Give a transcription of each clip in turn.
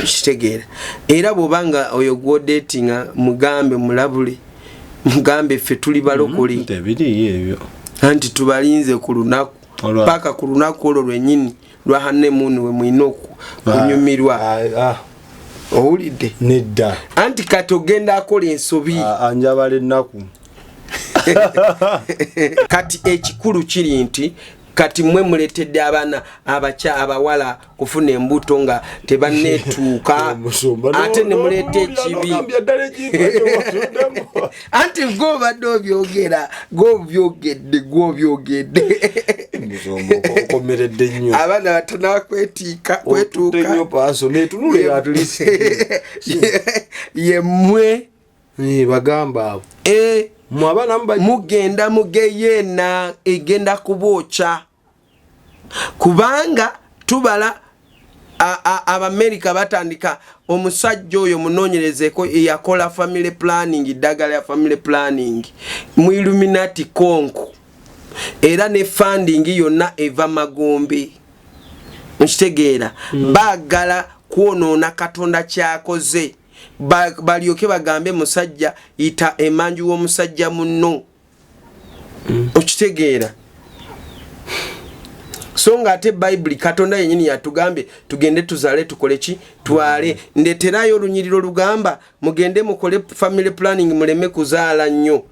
Kitegeera era bobanga oyo gwo datinga mugambe mulabule mugambe ffe tuli balokole tebiri ebyo anti tubalinze ku lunaku paka ku lunaku olwo lwennyini lwa honeymoon we mwino kunyumirwa owulidde nedda anti kati ogenda akola ensobi anjabala ennaku kati ekikulu kiri nti kati mwe muletedde abaana abawala kufuna embuto nga tebanneetuuka ate ne muleeta ekibi anti gw'obadde obyogera gw'obyogedde okomeredde nnyo abaana batana kwetuuka yemmwe bagamba abo mugenda mugeyena egenda kubookya kubanga tubala Abamerika batandika omusajja oyo munoonyerezeko yakola family planning iddagala ya family planning mu Illuminati konku era ne funding yonna eva Magombe nkitegeera baagala kwonoona Katonda kyakoze balyoke bagambe musajja ita emanju w'omusajja munno okitegeera so nga ate Bible Katonda yennyini yatugambe tugende tuzale tukole ki twale ndeterayo olunyiriro lugamba mugende mukole family planning muleme kuzaala nnyo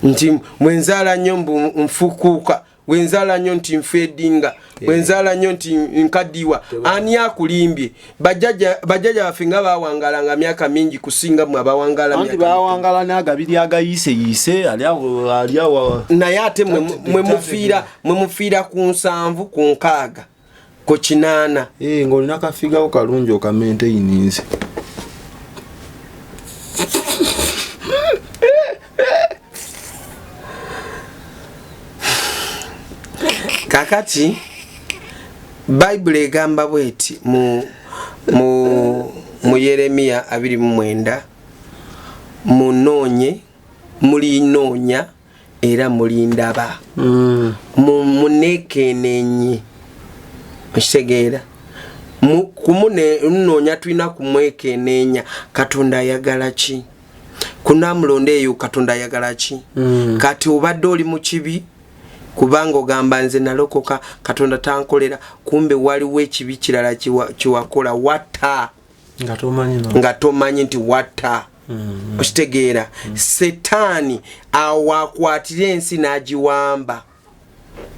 nti mwenzaala nnyo nfukuuka wenzala nnyo nti nfedinga wenzala nnyo nti nkadiwa ani akulimbye bajjaja baffe nga bawangalanga myaka mingi kusinga mu abawangala myaka anti bawangala n'agabiri agayise aliawo naye ate mwe mufiira ku 7 ku 6 ku 8 ng'olina kafigawo kalungi okamaintaininze kakati Bible egamba bweti mu Yeremia 29 munonye mulinoonya era mulindaba munekenenye kitegeera kumune nnoonya tulina kumwekenenya Katonda ayagala ki kunamulonde eyo Katonda ayagala ki kati obadde oli mu kibi kubanga ogamba nze nalokoka Katonda tankolera kumbe waliwo ekibi kirala kiwakola wata nga tomanyi nti wata okitegeera Setaani awakwatira ensi n'agiwamba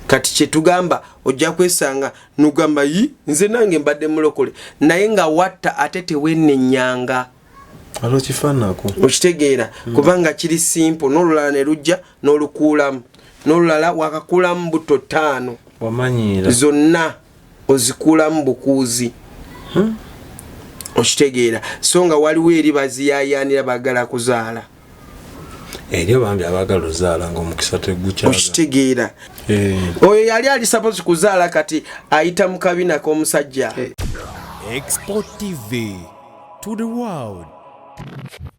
kati kyetugamba ojja kwesanga nugamba nze nange mbadde mulokole naye nga watta ate tewennenyanga alokifanako okitegeera kubanga kiri simple n'olulala ne lujja n'olukuulamu n'olulala wakakulamu buto 5 wamanyira zonna ozikulamu bukuuzi okitegeera so nga waliwo eri baziyayanira bagala kuzaala eri bambi abagala ozaala ng'omukisa tegukyaga okitegeera oyo yali ali suppose kuzaala kati ayita mu kabina k'omusajja Export TV to the world.